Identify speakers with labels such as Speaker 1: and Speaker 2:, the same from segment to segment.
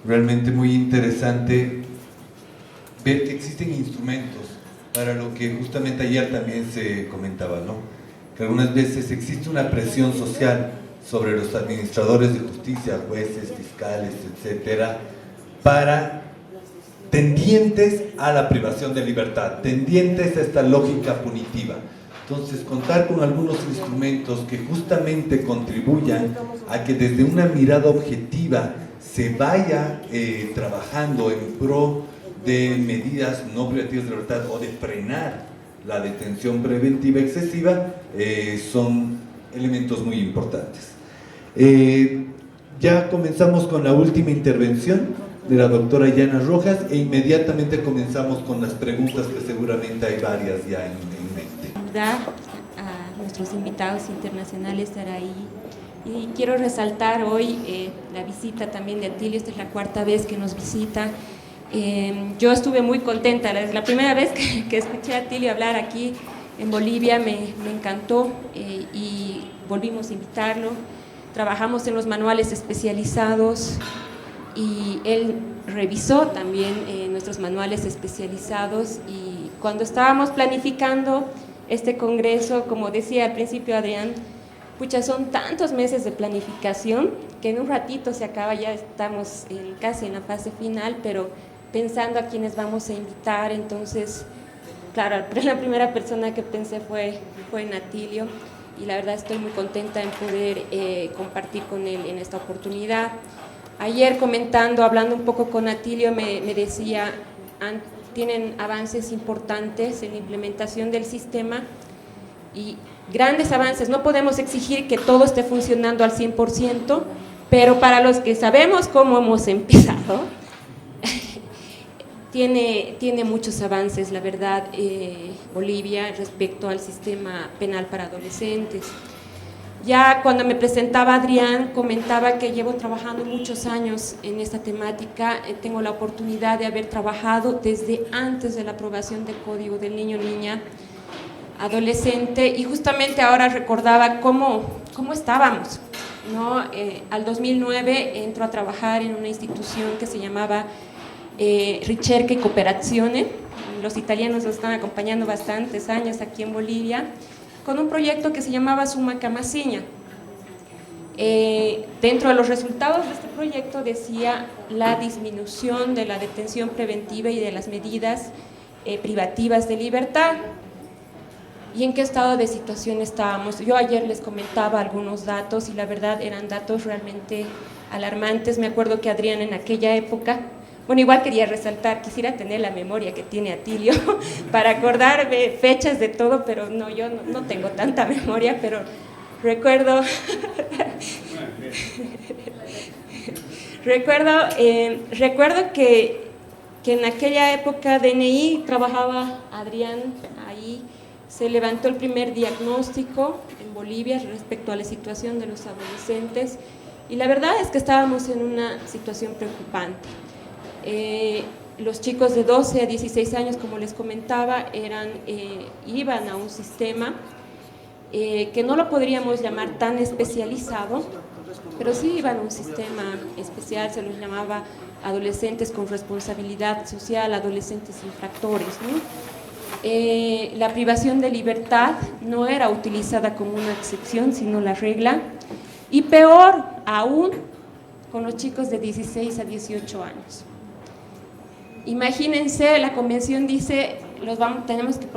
Speaker 1: realmente muy interesante ver que existen instrumentos para lo que justamente ayer también se comentaba, ¿no? Que algunas veces existe una presión social sobre los administradores de justicia, jueces, fiscales, etcétera, para tendientes a la privación de libertad, tendientes a esta lógica punitiva. Entonces, contar con algunos instrumentos que justamente contribuyan a que desde una mirada objetiva se vaya trabajando en pro de medidas no privativas de libertad o de frenar la detención preventiva excesiva, son elementos muy importantes. Ya comenzamos con la última intervención de la doctora Yana Rojas e inmediatamente comenzamos con las preguntas, que seguramente hay varias ya en mente.
Speaker 2: A nuestros invitados internacionales estar ahí, y quiero resaltar hoy la visita también de Atilio. Esta es la cuarta vez que nos visita. Yo estuve muy contenta, la primera vez que escuché a Atilio hablar aquí en Bolivia me encantó, y volvimos a invitarlo. Trabajamos en los manuales especializados y él revisó también nuestros manuales especializados, y cuando estábamos planificando este congreso, como decía al principio Adrián, pucha, son tantos meses de planificación que en un ratito se acaba, ya estamos casi en la fase final, pero pensando a quienes vamos a invitar. Entonces, claro, la primera persona que pensé fue en Atilio, y la verdad estoy muy contenta en poder compartir con él en esta oportunidad. Ayer hablando un poco con Atilio, me decía, tienen avances importantes en la implementación del sistema y grandes avances. No podemos exigir que todo esté funcionando al 100%, pero para los que sabemos cómo hemos empezado, tiene muchos avances, la verdad, Bolivia, respecto al sistema penal para adolescentes. Ya cuando me presentaba Adrián, comentaba que llevo trabajando muchos años en esta temática. Tengo la oportunidad de haber trabajado desde antes de la aprobación del Código del Niño, Niña, Adolescente, y justamente ahora recordaba cómo estábamos, ¿no? Al 2009 entro a trabajar en una institución que se llamaba Ricerca y Cooperazione. Los italianos nos están acompañando bastantes años aquí en Bolivia, con un proyecto que se llamaba Summa Camasinha. Dentro de los resultados de este proyecto decía la disminución de la detención preventiva y de las medidas privativas de libertad. ¿Y en qué estado de situación estábamos? Yo ayer les comentaba algunos datos y la verdad eran datos realmente alarmantes. Me acuerdo que Adrián en aquella época, bueno, igual quería resaltar, quisiera tener la memoria que tiene Atilio para acordarme fechas de todo, pero no, yo no tengo tanta memoria, pero recuerdo que en aquella época DNI trabajaba Adrián ahí. Se levantó el primer diagnóstico en Bolivia respecto a la situación de los adolescentes, y la verdad es que estábamos en una situación preocupante. Los chicos de 12 a 16 años, como les comentaba, iban a un sistema que no lo podríamos llamar tan especializado, pero sí iban a un sistema especial. Se los llamaba adolescentes con responsabilidad social, adolescentes infractores, ¿no? La privación de libertad no era utilizada como una excepción, sino la regla, y peor aún con los chicos de 16 a 18 años. Imagínense, la convención dice,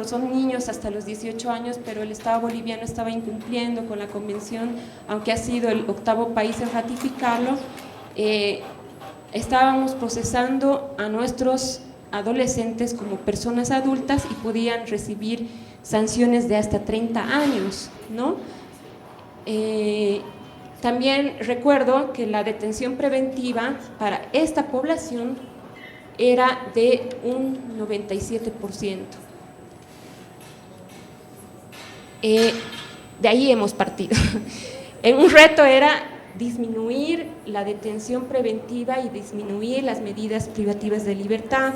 Speaker 2: son niños hasta los 18 años, pero el Estado boliviano estaba incumpliendo con la convención, aunque ha sido el 8º país en ratificarlo. Estábamos procesando a nuestros adolescentes como personas adultas y podían recibir sanciones de hasta 30 años, ¿no? También recuerdo que la detención preventiva para esta población era de un 97%. De ahí hemos partido. Un reto era disminuir la detención preventiva y disminuir las medidas privativas de libertad.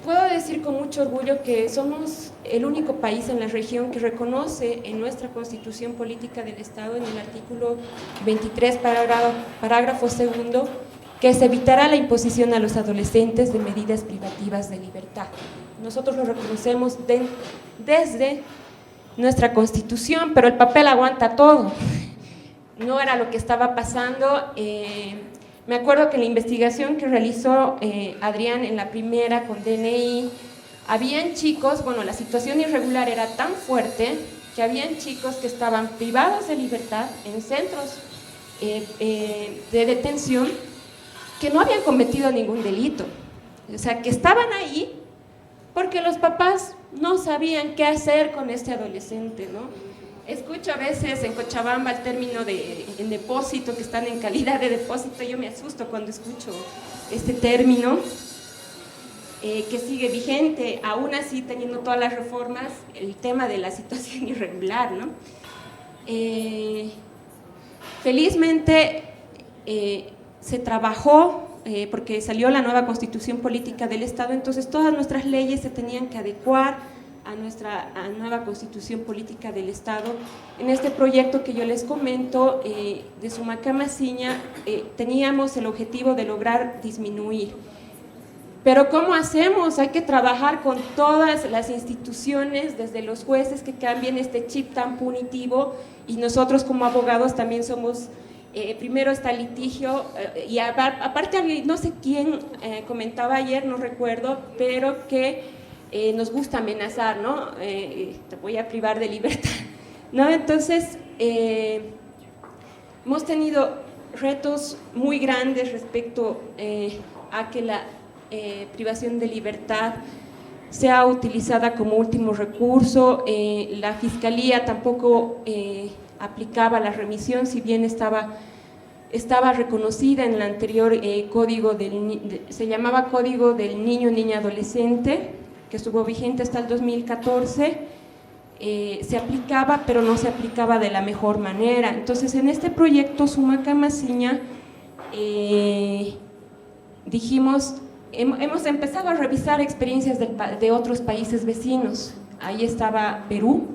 Speaker 2: puedo decir con mucho orgullo que somos el único país en la región que reconoce en nuestra Constitución Política del Estado, en el artículo 23, parágrafo segundo, que se evitará la imposición a los adolescentes de medidas privativas de libertad. Nosotros lo reconocemos desde nuestra Constitución, pero el papel aguanta todo. No era lo que estaba pasando. Me acuerdo que en la investigación que realizó Adrián en la primera con DNI, habían chicos, bueno, la situación irregular era tan fuerte que habían chicos que estaban privados de libertad en centros de detención que no habían cometido ningún delito. O sea, que estaban ahí porque los papás no sabían qué hacer con este adolescente, ¿no? Escucho a veces en Cochabamba el término de en depósito, que están en calidad de depósito. Yo me asusto cuando escucho este término, que sigue vigente, aún así teniendo todas las reformas, el tema de la situación irregular, ¿no? Felizmente se trabajó, porque salió la nueva Constitución Política del Estado, entonces todas nuestras leyes se tenían que adecuar a nuestra nueva Constitución Política del Estado. En este proyecto que yo les comento, de Sumacama-Siña, teníamos el objetivo de lograr disminuir. Pero ¿cómo hacemos? Hay que trabajar con todas las instituciones, desde los jueces que cambien este chip tan punitivo, y nosotros como abogados también somos, primero está el litigio, y aparte no sé quién comentaba ayer, no recuerdo, pero que nos gusta amenazar, ¿no? Te voy a privar de libertad, ¿no? Entonces, hemos tenido retos muy grandes respecto a que la privación de libertad sea utilizada como último recurso. La Fiscalía tampoco aplicaba la remisión, si bien estaba reconocida en el anterior código, se llamaba Código del Niño, Niña, Adolescente, que estuvo vigente hasta el 2014, se aplicaba, pero no se aplicaba de la mejor manera. Entonces, en este proyecto Sumacama-Siña, dijimos, hemos empezado a revisar experiencias de otros países vecinos. Ahí estaba Perú,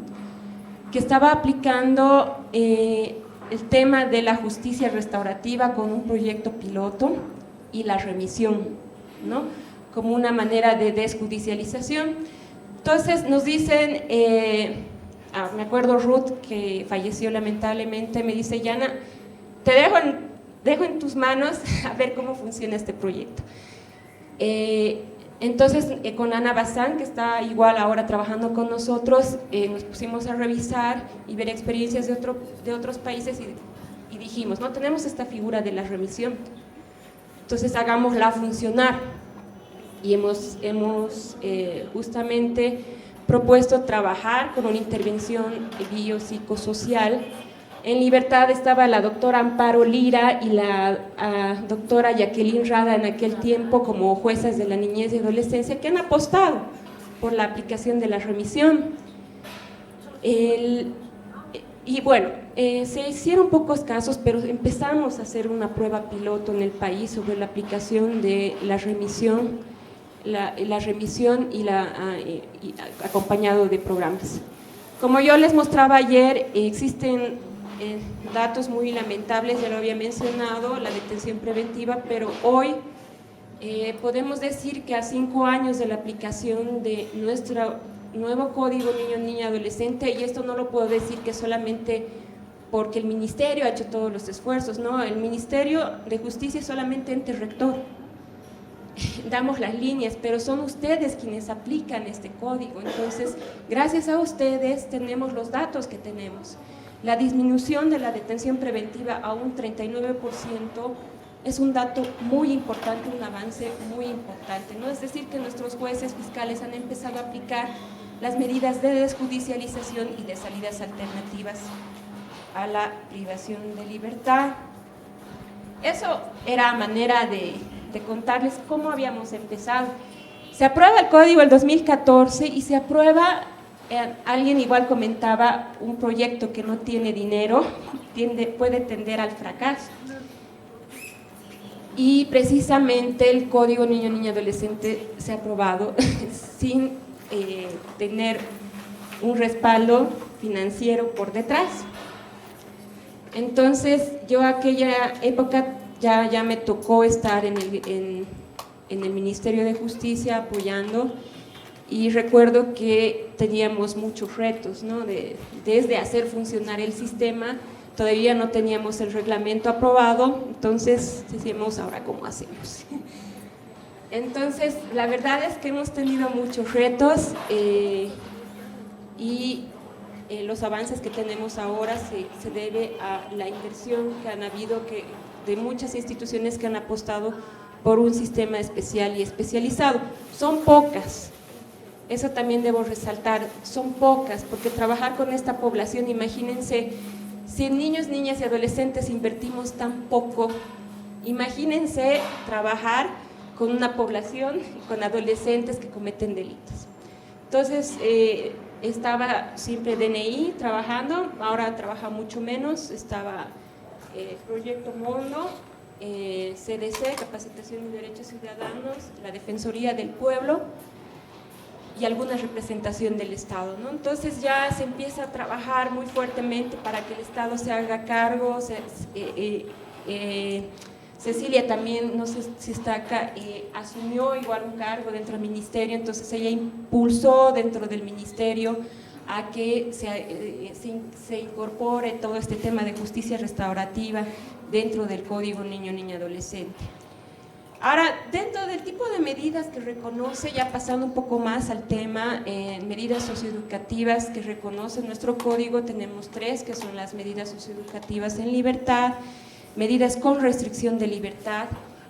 Speaker 2: que estaba aplicando el tema de la justicia restaurativa con un proyecto piloto y la remisión, ¿no?, como una manera de desjudicialización. Entonces nos dicen, me acuerdo Ruth, que falleció lamentablemente, me dice: Yana, te dejo en tus manos a ver cómo funciona este proyecto. Entonces con Ana Bazán, que está igual ahora trabajando con nosotros, nos pusimos a revisar y ver experiencias de otros países, y dijimos, no, tenemos esta figura de la remisión, entonces hagámosla funcionar. Y hemos justamente propuesto trabajar con una intervención biopsicosocial. En libertad estaba la doctora Amparo Lira y la doctora Jacqueline Rada en aquel tiempo como juezas de la niñez y adolescencia, que han apostado por la aplicación de la remisión. Y bueno, se hicieron pocos casos, pero empezamos a hacer una prueba piloto en el país sobre la aplicación de la remisión, la remisión y acompañado de programas. Como yo les mostraba ayer, existen datos muy lamentables, ya lo había mencionado, la detención preventiva, pero hoy podemos decir que a 5 años de la aplicación de nuestro nuevo Código Niño, Niña, Adolescente, y esto no lo puedo decir que solamente porque el Ministerio ha hecho todos los esfuerzos, no, el Ministerio de Justicia es solamente ente rector. Damos las líneas, pero son ustedes quienes aplican este código. Entonces, gracias a ustedes tenemos los datos que tenemos. La disminución de la detención preventiva a un 39% es un dato muy importante, un avance muy importante, ¿no? Es decir, que nuestros jueces fiscales han empezado a aplicar las medidas de desjudicialización y de salidas alternativas a la privación de libertad. Eso era manera de contarles cómo habíamos empezado. Se aprueba el código el 2014 y se aprueba, alguien igual comentaba, un proyecto que no tiene dinero, puede tender al fracaso. y precisamente el Código Niño Niña Adolescente se ha aprobado sin tener un respaldo financiero por detrás. Entonces yo aquella época ya me tocó estar en el Ministerio de Justicia apoyando, y recuerdo que teníamos muchos retos, ¿no? Desde hacer funcionar el sistema. Todavía no teníamos el reglamento aprobado, entonces decíamos, ¿ahora cómo hacemos? Entonces, la verdad es que hemos tenido muchos retos y los avances que tenemos ahora se debe a la inversión que han habido de muchas instituciones que han apostado por un sistema especial y especializado. Son pocas, eso también debo resaltar, son pocas, porque trabajar con esta población, imagínense, si en niños, niñas y adolescentes invertimos tan poco, imagínense trabajar con una población, con adolescentes que cometen delitos. Entonces, estaba siempre DNI trabajando, ahora trabaja mucho menos, estaba Proyecto Mundo, CDC, Capacitación y Derechos Ciudadanos, la Defensoría del Pueblo y alguna representación del Estado, ¿no? Entonces ya se empieza a trabajar muy fuertemente para que el Estado se haga cargo. Cecilia también, no sé si está acá, asumió igual un cargo dentro del ministerio, entonces ella impulsó dentro del ministerio a que se incorpore todo este tema de justicia restaurativa dentro del Código Niño Niña Adolescente. Ahora, dentro del tipo de medidas que reconoce, ya pasando un poco más al tema, medidas socioeducativas que reconoce nuestro código, tenemos 3, que son las medidas socioeducativas en libertad, medidas con restricción de libertad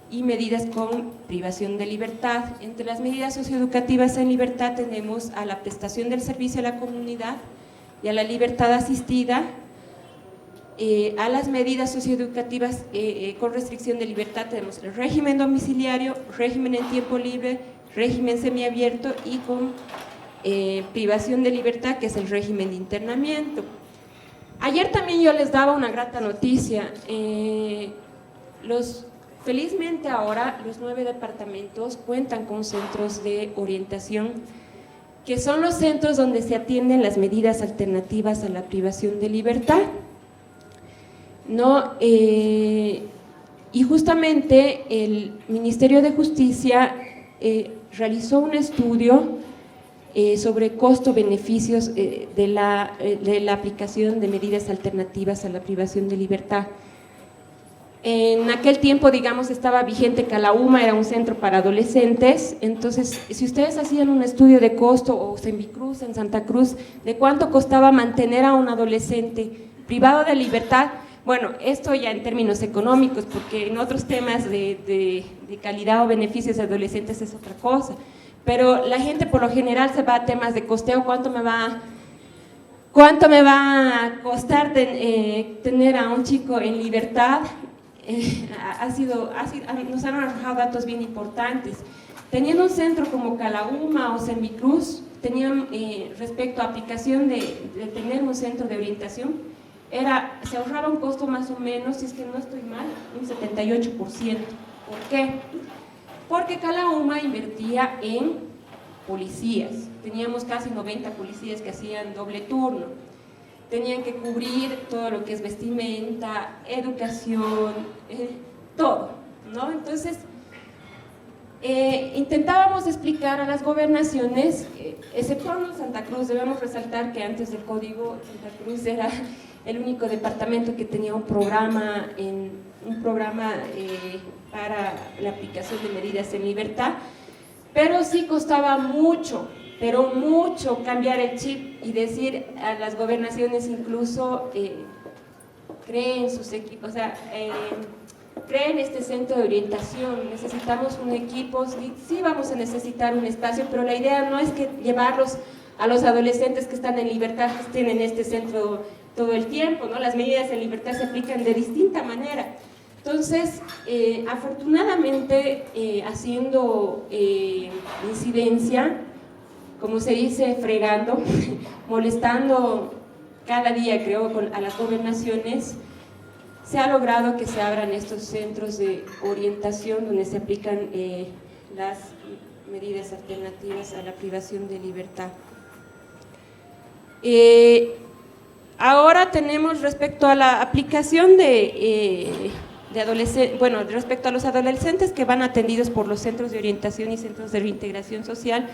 Speaker 2: y medidas con privación de libertad. Entre las medidas socioeducativas en libertad tenemos a la prestación del servicio a la comunidad y a la libertad asistida. A las medidas socioeducativas con restricción de libertad tenemos el régimen domiciliario, régimen en tiempo libre, régimen semiabierto y con privación de libertad, que es el régimen de internamiento. Ayer también yo les daba una grata noticia. Felizmente ahora los 9 departamentos cuentan con centros de orientación, que son los centros donde se atienden las medidas alternativas a la privación de libertad, ¿no? Y justamente el Ministerio de Justicia realizó un estudio sobre costo-beneficios de la aplicación de medidas alternativas a la privación de libertad. En aquel tiempo, digamos, estaba vigente Calauma, era un centro para adolescentes. Entonces, si ustedes hacían un estudio de costo, o en Vicruz, en Santa Cruz, de cuánto costaba mantener a un adolescente privado de libertad, bueno, esto ya en términos económicos, porque en otros temas de calidad o beneficios de adolescentes es otra cosa, pero la gente por lo general se va a temas de costeo. ¿Cuánto me va a costar tener a un chico en libertad? Nos han arrojado datos bien importantes. Teniendo un centro como Calauma o Semicruz, tenían respecto a aplicación de tener un centro de orientación, se ahorraba un costo más o menos, si es que no estoy mal, un 78%. ¿Por qué? Porque Calauma invertía en policías, teníamos casi 90 policías que hacían doble turno, tenían que cubrir todo lo que es vestimenta, educación, todo, ¿no? Entonces, intentábamos explicar a las gobernaciones, excepto Santa Cruz. Debemos resaltar que antes del código Santa Cruz era el único departamento que tenía un programa para la aplicación de medidas en libertad, pero sí costaba mucho, pero mucho, cambiar el chip y decir a las gobernaciones incluso creen sus equipos, o sea, creen este centro de orientación, necesitamos un equipo, sí vamos a necesitar un espacio, pero la idea no es que llevarlos a los adolescentes que están en libertad, que estén en este centro todo el tiempo, ¿no? Las medidas en libertad se aplican de distinta manera. Entonces, afortunadamente, haciendo incidencia, como se dice, fregando, molestando cada día, creo, a las gobernaciones, se ha logrado que se abran estos centros de orientación donde se aplican las medidas alternativas a la privación de libertad. Ahora tenemos respecto a la aplicación respecto a los adolescentes que van atendidos por los centros de orientación y centros de reintegración social,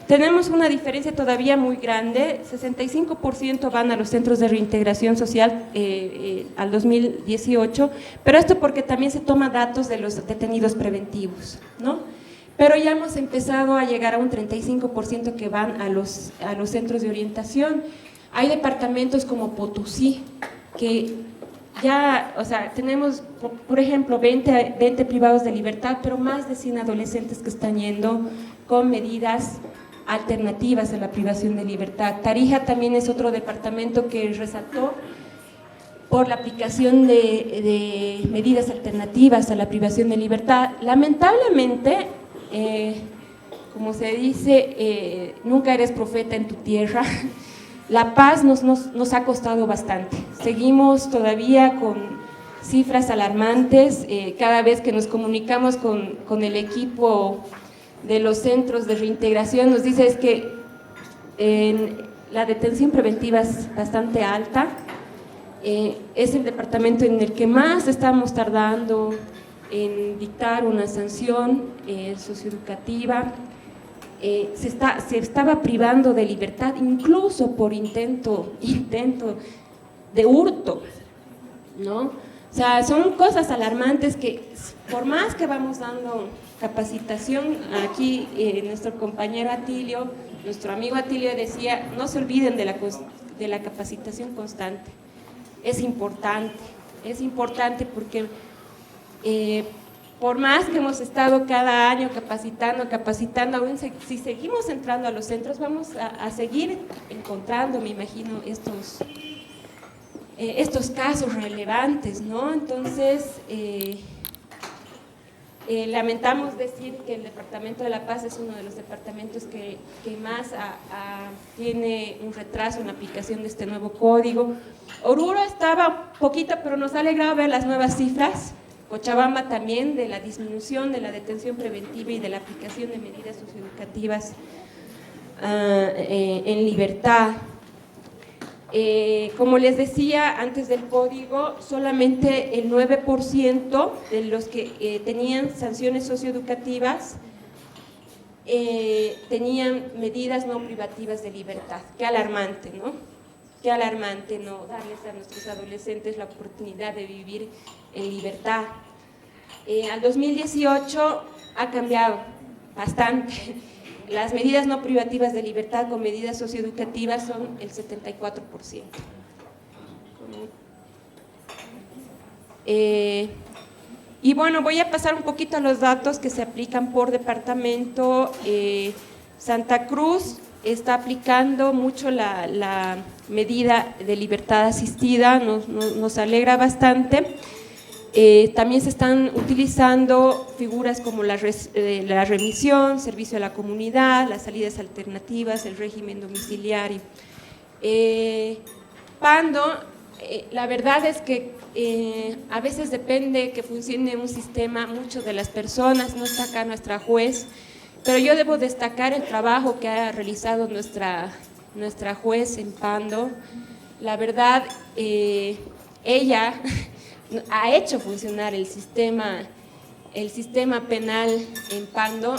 Speaker 2: tenemos una diferencia todavía muy grande. 65% van a los centros de reintegración social al 2018, pero esto porque también se toma datos de los detenidos preventivos, ¿no? Pero ya hemos empezado a llegar a un 35% que van a los centros de orientación. Hay departamentos como Potosí, que ya, o sea, tenemos, por ejemplo, 20 privados de libertad, pero más de 100 adolescentes que están yendo con medidas alternativas a la privación de libertad. Tarija también es otro departamento que resaltó por la aplicación de medidas alternativas a la privación de libertad. Lamentablemente, como se dice, nunca eres profeta en tu tierra. La Paz nos ha costado bastante. Seguimos todavía con cifras alarmantes. Cada vez que nos comunicamos con el equipo de los centros de reintegración, nos dice es que la detención preventiva es bastante alta. Es el departamento en el que más estamos tardando en dictar una sanción socioeducativa. Se estaba privando de libertad incluso por intento de hurto, ¿no? O sea, son cosas alarmantes que por más que vamos dando capacitación, aquí nuestro compañero Atilio, nuestro amigo Atilio decía, no se olviden de la capacitación constante. Es importante porque por más que hemos estado cada año capacitando, aún si seguimos entrando a los centros, vamos a seguir encontrando, me imagino, estos casos relevantes, ¿no? Entonces, lamentamos decir que el Departamento de La Paz es uno de los departamentos que más tiene un retraso en la aplicación de este nuevo código. Oruro estaba poquito, pero nos ha alegrado ver las nuevas cifras. Cochabamba también, de la disminución de la detención preventiva y de la aplicación de medidas socioeducativas en libertad. Como les decía antes del código, solamente el 9% de los que tenían sanciones socioeducativas tenían medidas no privativas de libertad. Qué alarmante, ¿no? Qué alarmante no darles a nuestros adolescentes la oportunidad de vivir en libertad. Al 2018 ha cambiado bastante. Las medidas no privativas de libertad con medidas socioeducativas son el 74%. Y bueno, voy a pasar un poquito a los datos que se aplican por departamento. Santa Cruz está aplicando mucho la medida de libertad asistida, nos alegra bastante. También se están utilizando figuras como la remisión, servicio a la comunidad, las salidas alternativas, el régimen domiciliario. Pando, la verdad es que a veces depende que funcione un sistema mucho de las personas, no está acá nuestra juez, pero yo debo destacar el trabajo que ha realizado nuestra juez en Pando. La verdad, ella ha hecho funcionar el sistema penal en Pando,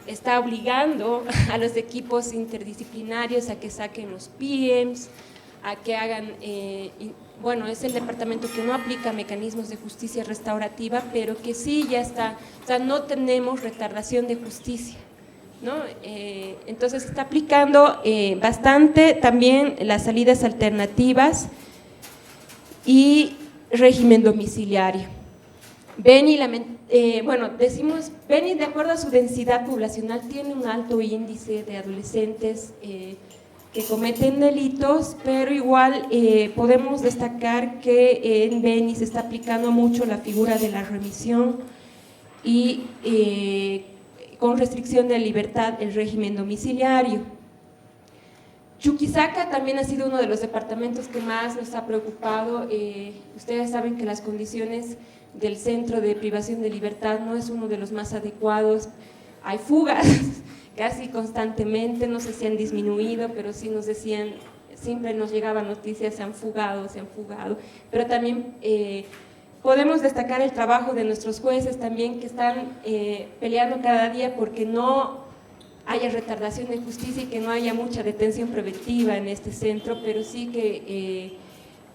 Speaker 2: está obligando a los equipos interdisciplinarios a que saquen los PIEMs, a que hagan, bueno, es el departamento que no aplica mecanismos de justicia restaurativa, pero que sí ya está, o sea, no tenemos retardación de justicia, ¿no? Entonces está aplicando bastante también las salidas alternativas y régimen domiciliario. Beni, bueno, decimos, Beni de acuerdo a su densidad poblacional tiene un alto índice de adolescentes que cometen delitos, pero igual podemos destacar que en Beni se está aplicando mucho la figura de la remisión y con restricción de libertad el régimen domiciliario. Chuquisaca también ha sido uno de los departamentos que más nos ha preocupado. Ustedes saben que las condiciones del centro de privación de libertad no es uno de los más adecuados. Hay fugas casi constantemente, no sé si han disminuido, pero sí nos decían, siempre nos llegaban noticias, se han fugado, pero también podemos destacar el trabajo de nuestros jueces también, que están peleando cada día porque no haya retardación de justicia y que no haya mucha detención preventiva en este centro, pero sí que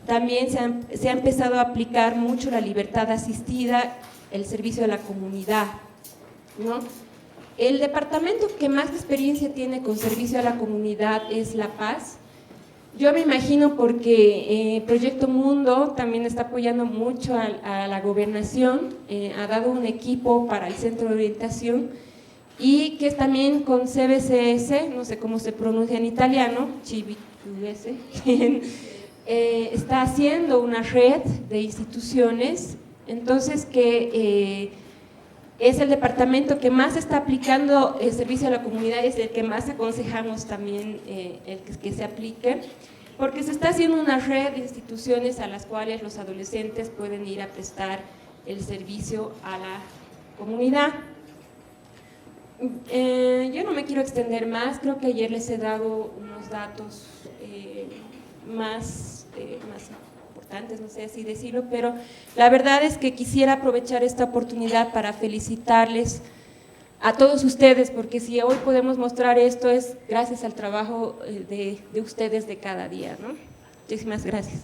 Speaker 2: también se ha empezado a aplicar mucho la libertad asistida, el servicio a la comunidad, ¿no? El departamento que más experiencia tiene con servicio a la comunidad es La Paz. Yo me imagino porque Proyecto Mundo también está apoyando mucho a la gobernación, ha dado un equipo para el centro de orientación y que también con CBCS, no sé cómo se pronuncia en italiano, CBCS, está haciendo una red de instituciones, entonces que es el departamento que más está aplicando el servicio a la comunidad, es el que más aconsejamos también el que se aplique, porque se está haciendo una red de instituciones a las cuales los adolescentes pueden ir a prestar el servicio a la comunidad. Yo no me quiero extender más, creo que ayer les he dado unos datos más importantes, no sé así decirlo, pero la verdad es que quisiera aprovechar esta oportunidad para felicitarles a todos ustedes, porque si hoy podemos mostrar esto es gracias al trabajo de ustedes de cada día, ¿no? Muchísimas gracias.